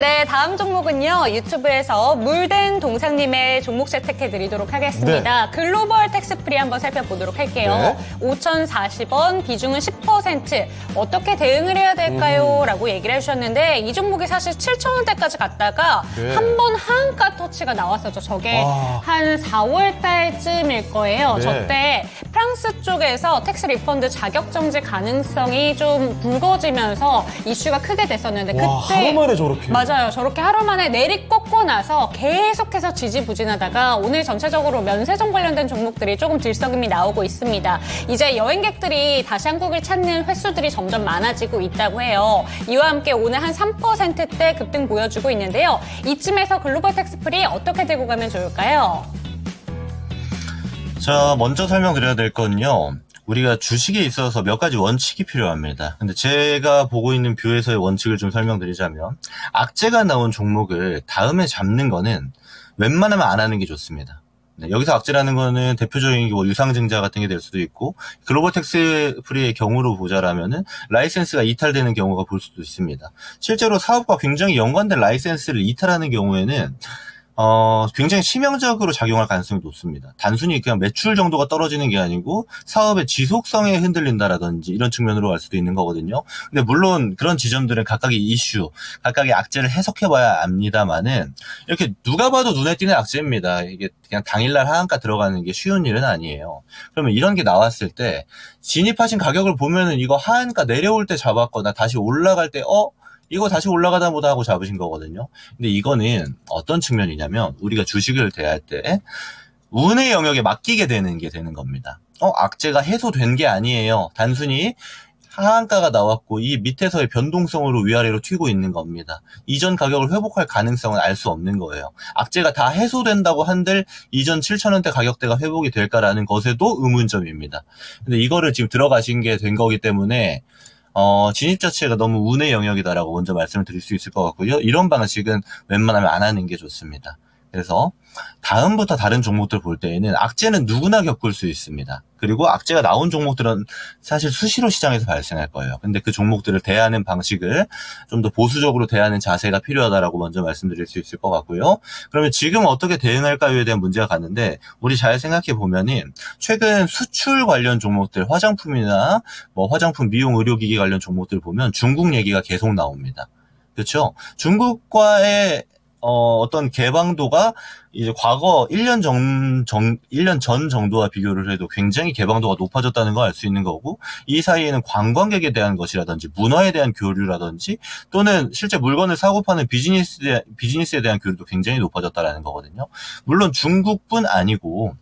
네, 다음 종목은요. 유튜브에서 물된 동상님의 종목 채택해드리도록 하겠습니다. 네. 글로벌 텍스프리 한번 살펴보도록 할게요. 네. 5,040원, 비중은 10%. 어떻게 대응을 해야 될까요? 라고 얘기를 해주셨는데 이 종목이 사실 7,000원대까지 갔다가 네. 한 번 하한가 터치가 나왔었죠. 저게 한 4월 달쯤일 거예요. 네. 저때 프랑스 쪽에서 텍스 리펀드 자격정지 가능성이 좀 불거지면서 이슈가 크게 됐었는데 그때 하루 만에 저렇게. 맞아요. 저렇게 하루 만에 내리꺾고 나서 계속해서 지지부진하다가 오늘 전체적으로 면세점 관련된 종목들이 조금 들썩임이 나오고 있습니다. 이제 여행객들이 다시 한국을 찾는 횟수들이 점점 많아지고 있다고 해요. 이와 함께 오늘 한 3%대 급등 보여주고 있는데요. 이쯤에서 글로벌 텍스프리 어떻게 들고 가면 좋을까요? 자, 먼저 설명드려야 될 건요. 우리가 주식에 있어서 몇 가지 원칙이 필요합니다. 근데 제가 보고 있는 뷰에서의 원칙을 좀 설명드리자면 악재가 나온 종목을 다음에 잡는 거는 웬만하면 안 하는 게 좋습니다. 네, 여기서 악재라는 거는 대표적인 게 뭐 유상증자 같은 게 될 수도 있고 글로벌 텍스프리의 경우로 보자라면은 라이센스가 이탈되는 경우가 볼 수도 있습니다. 실제로 사업과 굉장히 연관된 라이센스를 이탈하는 경우에는 굉장히 치명적으로 작용할 가능성이 높습니다. 단순히 그냥 매출 정도가 떨어지는 게 아니고 사업의 지속성에 흔들린다라든지 이런 측면으로 갈 수도 있는 거거든요. 근데 물론 그런 지점들은 각각의 이슈, 각각의 악재를 해석해봐야 압니다만은 이렇게 누가 봐도 눈에 띄는 악재입니다. 이게 그냥 당일날 하한가 들어가는 게 쉬운 일은 아니에요. 그러면 이런 게 나왔을 때 진입하신 가격을 보면은 이거 하한가 내려올 때 잡았거나 다시 올라갈 때 이거 다시 올라가다 보다 하고 잡으신 거거든요. 근데 이거는 어떤 측면이냐면 우리가 주식을 대할 때 운의 영역에 맡기게 되는 게 되는 겁니다. 악재가 해소된 게 아니에요. 단순히 하한가가 나왔고 이 밑에서의 변동성으로 위아래로 튀고 있는 겁니다. 이전 가격을 회복할 가능성은 알 수 없는 거예요. 악재가 다 해소된다고 한들 이전 7,000원대 가격대가 회복이 될까라는 것에도 의문점입니다. 근데 이거를 지금 들어가신 게 된 거기 때문에 진입 자체가 너무 운의 영역이다라고 먼저 말씀을 드릴 수 있을 것 같고요. 이런 방식은 웬만하면 안 하는 게 좋습니다. 그래서 다음부터 다른 종목들 볼 때에는 악재는 누구나 겪을 수 있습니다. 그리고 악재가 나온 종목들은 사실 수시로 시장에서 발생할 거예요. 근데 그 종목들을 대하는 방식을 좀 더 보수적으로 대하는 자세가 필요하다라고 먼저 말씀드릴 수 있을 것 같고요. 그러면 지금 어떻게 대응할까요에 대한 문제가 갔는데 우리 잘 생각해 보면은 최근 수출 관련 종목들, 화장품이나 뭐 화장품, 미용, 의료기기 관련 종목들 보면 중국 얘기가 계속 나옵니다. 그렇죠? 중국과의 어떤 개방도가 이제 과거 1년 전 정도와 비교를 해도 굉장히 개방도가 높아졌다는 걸 알 수 있는 거고, 이 사이에는 관광객에 대한 것이라든지 문화에 대한 교류라든지 또는 실제 물건을 사고 파는 비즈니스에 대한 교류도 굉장히 높아졌다라는 거거든요. 물론 중국뿐 아니고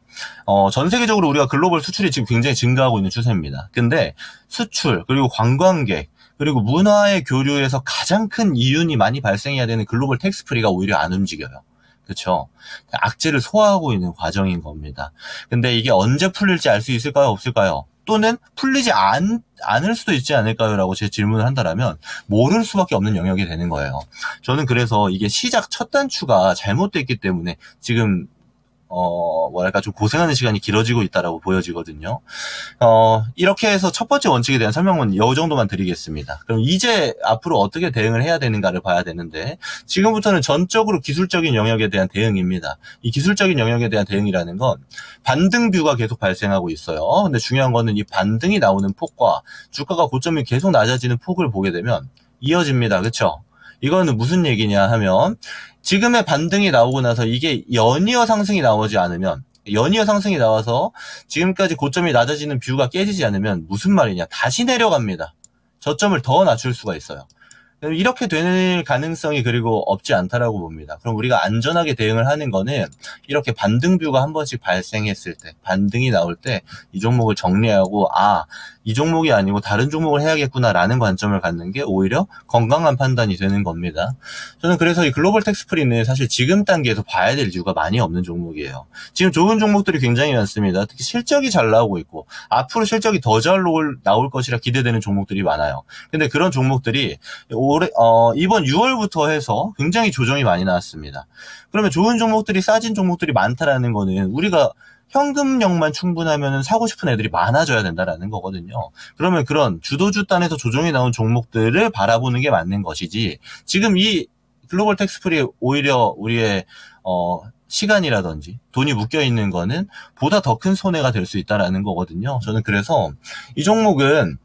전 세계적으로 우리가 글로벌 수출이 지금 굉장히 증가하고 있는 추세입니다. 근데 수출 그리고 관광객 그리고 문화의 교류에서 가장 큰 이윤이 많이 발생해야 되는 글로벌 텍스프리가 오히려 안 움직여요. 그렇죠? 악재를 소화하고 있는 과정인 겁니다. 근데 이게 언제 풀릴지 알 수 있을까요? 없을까요? 또는 풀리지 않을 수도 있지 않을까요? 라고 제 질문을 한다면 모를 수밖에 없는 영역이 되는 거예요. 저는 그래서 이게 시작 첫 단추가 잘못됐기 때문에 지금 뭐랄까 좀 고생하는 시간이 길어지고 있다라고 보여지거든요. 이렇게 해서 첫 번째 원칙에 대한 설명은 이 정도만 드리겠습니다. 그럼 이제 앞으로 어떻게 대응을 해야 되는가를 봐야 되는데, 지금부터는 전적으로 기술적인 영역에 대한 대응입니다. 이 기술적인 영역에 대한 대응이라는 건 반등 뷰가 계속 발생하고 있어요. 근데 중요한 거는 이 반등이 나오는 폭과 주가가 고점이 계속 낮아지는 폭을 보게 되면 이어집니다. 그렇죠? 이거는 무슨 얘기냐 하면, 지금의 반등이 나오고 나서 이게 연이어 상승이 나오지 않으면, 연이어 상승이 나와서 지금까지 고점이 낮아지는 뷰가 깨지지 않으면 무슨 말이냐, 다시 내려갑니다. 저점을 더 낮출 수가 있어요. 이렇게 되는 가능성이 그리고 없지 않다라고 봅니다. 그럼 우리가 안전하게 대응을 하는 거는 이렇게 반등 뷰가 한 번씩 발생했을 때, 반등이 나올 때 이 종목을 정리하고 이 종목이 아니고 다른 종목을 해야겠구나라는 관점을 갖는 게 오히려 건강한 판단이 되는 겁니다. 저는 그래서 이 글로벌 텍스프리는 사실 지금 단계에서 봐야 될 이유가 많이 없는 종목이에요. 지금 좋은 종목들이 굉장히 많습니다. 특히 실적이 잘 나오고 있고 앞으로 실적이 더 잘 나올 것이라 기대되는 종목들이 많아요. 근데 그런 종목들이 이번 6월부터 해서 굉장히 조정이 많이 나왔습니다. 그러면 좋은 종목들이 싸진 종목들이 많다라는 거는 우리가 현금력만 충분하면 사고 싶은 애들이 많아져야 된다라는 거거든요. 그러면 그런 주도주 단에서 조정이 나온 종목들을 바라보는 게 맞는 것이지, 지금 이 글로벌 텍스프리 오히려 우리의 시간이라든지 돈이 묶여 있는 거는 보다 더 큰 손해가 될 수 있다라는 거거든요. 저는 그래서 이 종목은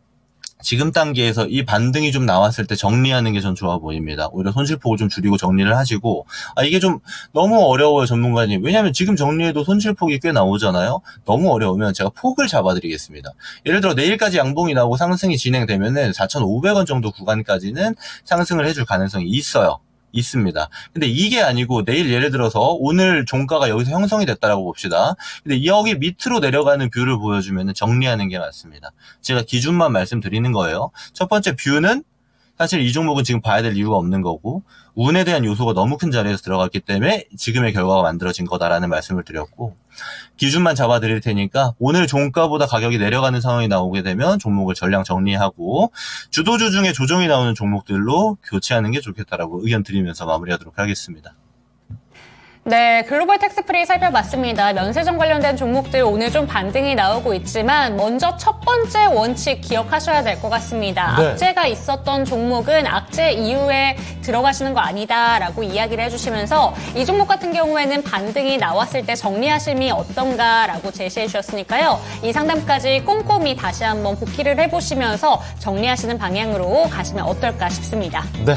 지금 단계에서 이 반등이 좀 나왔을 때 정리하는 게 전 좋아 보입니다. 오히려 손실폭을 좀 줄이고 정리를 하시고, 이게 좀 너무 어려워요, 전문가님. 왜냐하면 지금 정리해도 손실폭이 꽤 나오잖아요. 너무 어려우면 제가 폭을 잡아드리겠습니다. 예를 들어 내일까지 양봉이 나오고 상승이 진행되면은 4,500원 정도 구간까지는 상승을 해줄 가능성이 있습니다. 근데 이게 아니고 내일 예를 들어서 오늘 종가가 여기서 형성이 됐다라고 봅시다. 근데 여기 밑으로 내려가는 뷰를 보여주면 정리하는 게 맞습니다. 제가 기준만 말씀드리는 거예요. 첫 번째 뷰는 사실 이 종목은 지금 봐야 될 이유가 없는 거고, 운에 대한 요소가 너무 큰 자리에서 들어갔기 때문에 지금의 결과가 만들어진 거다라는 말씀을 드렸고, 기준만 잡아드릴 테니까 오늘 종가보다 가격이 내려가는 상황이 나오게 되면 종목을 전량 정리하고 주도주 중에 조정이 나오는 종목들로 교체하는 게 좋겠다라고 의견 드리면서 마무리하도록 하겠습니다. 네, 글로벌 텍스프리 살펴봤습니다. 면세점 관련된 종목들 오늘 좀 반등이 나오고 있지만 먼저 첫 번째 원칙 기억하셔야 될 것 같습니다. 네. 악재가 있었던 종목은 악재 이후에 들어가시는 거 아니다라고 이야기를 해주시면서 이 종목 같은 경우에는 반등이 나왔을 때 정리하심이 어떤가라고 제시해 주셨으니까요. 이 상담까지 꼼꼼히 다시 한번 복기를 해보시면서 정리하시는 방향으로 가시면 어떨까 싶습니다. 네.